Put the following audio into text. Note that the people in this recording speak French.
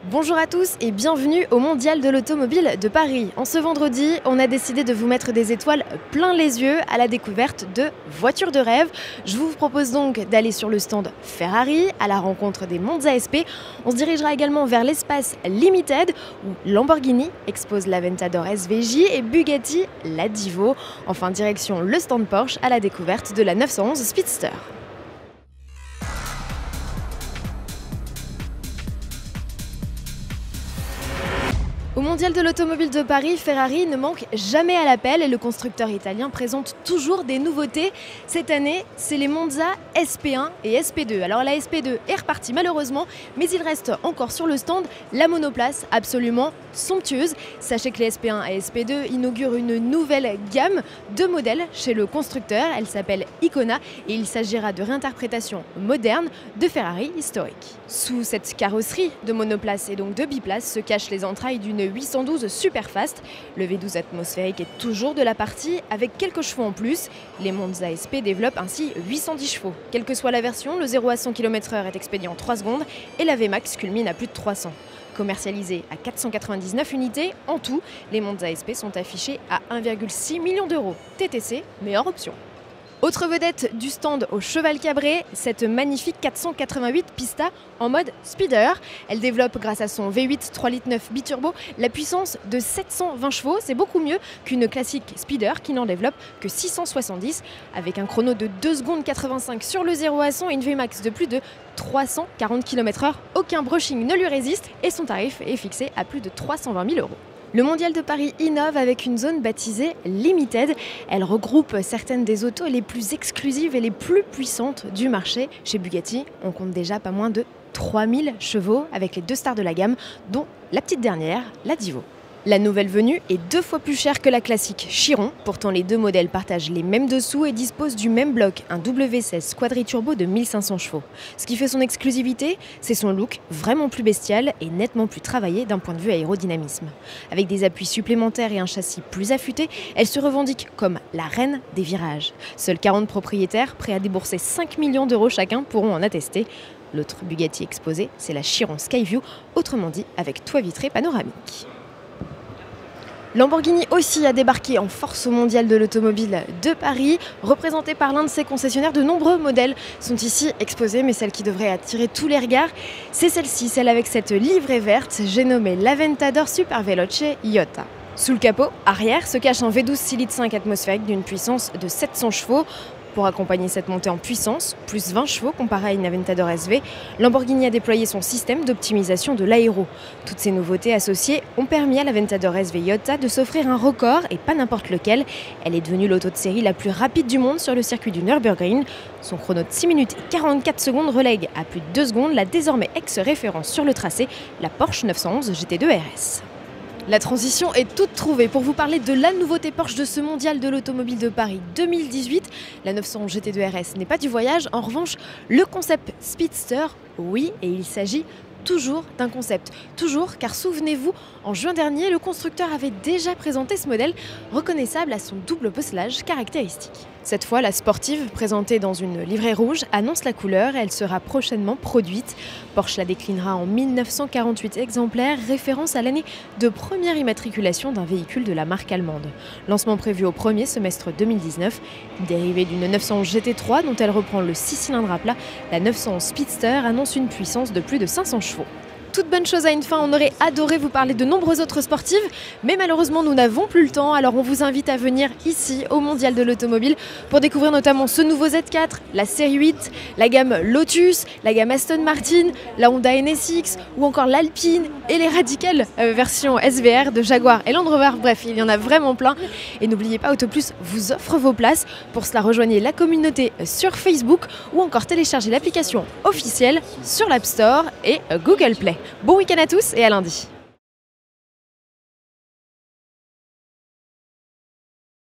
Bonjour à tous et bienvenue au Mondial de l'Automobile de Paris. En ce vendredi, on a décidé de vous mettre des étoiles plein les yeux à la découverte de voitures de rêve. Je vous propose donc d'aller sur le stand Ferrari à la rencontre des Monza SP. On se dirigera également vers l'espace Limited où Lamborghini expose l'Aventador SVJ et Bugatti la Divo. Enfin, direction le stand Porsche à la découverte de la 911 Speedster. Au Mondial de l'Automobile de Paris, Ferrari ne manque jamais à l'appel et le constructeur italien présente toujours des nouveautés. Cette année, c'est les Monza SP1 et SP2. Alors la SP2 est repartie malheureusement, mais il reste encore sur le stand la monoplace absolument somptueuse. Sachez que les SP1 et SP2 inaugurent une nouvelle gamme de modèles chez le constructeur. Elle s'appelle Icona et il s'agira de réinterprétations modernes de Ferrari historique. Sous cette carrosserie de monoplace et donc de biplace se cachent les entrailles d'une 812 Superfast. Le V12 atmosphérique est toujours de la partie avec quelques chevaux en plus. Les Monza SP développent ainsi 810 chevaux. Quelle que soit la version, le 0 à 100 km/h est expédié en 3 secondes et la VMAX culmine à plus de 300. Commercialisés à 499 unités, en tout, les Monza SP sont affichés à 1,6 million d'euros. TTC, mais hors option. Autre vedette du stand au cheval cabré, cette magnifique 488 Pista en mode speeder. Elle développe grâce à son V8 3,9 litres biturbo la puissance de 720 chevaux. C'est beaucoup mieux qu'une classique speeder qui n'en développe que 670 avec un chrono de 2 secondes 85 sur le 0 à 100 et une VMAX de plus de 340 km/h. Aucun brushing ne lui résiste et son tarif est fixé à plus de 320 000 euros. Le Mondial de Paris innove avec une zone baptisée Limited. Elle regroupe certaines des autos les plus exclusives et les plus puissantes du marché. Chez Bugatti, on compte déjà pas moins de 3000 chevaux avec les 2 stars de la gamme, dont la petite dernière, la Divo. La nouvelle venue est 2 fois plus chère que la classique Chiron. Pourtant, les deux modèles partagent les mêmes dessous et disposent du même bloc, un W16 quadriturbo de 1500 chevaux. Ce qui fait son exclusivité, c'est son look vraiment plus bestial et nettement plus travaillé d'un point de vue aérodynamisme. Avec des appuis supplémentaires et un châssis plus affûté, elle se revendique comme la reine des virages. Seuls 40 propriétaires prêts à débourser 5 millions d'euros chacun pourront en attester. L'autre Bugatti exposé, c'est la Chiron Skyview, autrement dit avec toit vitré panoramique. Lamborghini aussi a débarqué en force au Mondial de l'Automobile de Paris. Représenté par l'un de ses concessionnaires, de nombreux modèles sont ici exposés, mais celle qui devrait attirer tous les regards, c'est celle-ci, celle avec cette livrée verte, j'ai nommé l'Aventador Superveloce Iota. Sous le capot arrière se cache un V12 6,5 litres atmosphérique d'une puissance de 700 chevaux. Pour accompagner cette montée en puissance, plus 20 chevaux comparé à une Aventador SV, Lamborghini a déployé son système d'optimisation de l'aéro. Toutes ces nouveautés associées ont permis à l'Aventador SV Iota de s'offrir un record, et pas n'importe lequel. Elle est devenue l'auto de série la plus rapide du monde sur le circuit du Nürburgring. Son chrono de 6 minutes et 44 secondes relègue à plus de 2 secondes la désormais ex-référence sur le tracé, la Porsche 911 GT2 RS. La transition est toute trouvée pour vous parler de la nouveauté Porsche de ce Mondial de l'Automobile de Paris 2018. La 911 GT2 RS n'est pas du voyage, en revanche, le concept Speedster, oui, et il s'agit toujours d'un concept. Toujours, car souvenez-vous, en juin dernier, le constructeur avait déjà présenté ce modèle reconnaissable à son double bosselage caractéristique. Cette fois, la sportive, présentée dans une livrée rouge, annonce la couleur et elle sera prochainement produite. Porsche la déclinera en 1948 exemplaires, référence à l'année de première immatriculation d'un véhicule de la marque allemande. Lancement prévu au premier semestre 2019. Dérivée d'une 911 GT3 dont elle reprend le 6 cylindres à plat, la 911 Speedster annonce une puissance de plus de 500 chevaux. Toute bonne chose a une fin, on aurait adoré vous parler de nombreuses autres sportives, mais malheureusement nous n'avons plus le temps, alors on vous invite à venir ici au Mondial de l'Automobile pour découvrir notamment ce nouveau Z4, la série 8, la gamme Lotus, la gamme Aston Martin, la Honda NSX ou encore l'Alpine et les Radical version SVR de Jaguar et Land Rover, bref il y en a vraiment plein. Et n'oubliez pas, Autoplus vous offre vos places, pour cela rejoignez la communauté sur Facebook ou encore téléchargez l'application officielle sur l'App Store et Google Play. Bon week-end à tous et à lundi.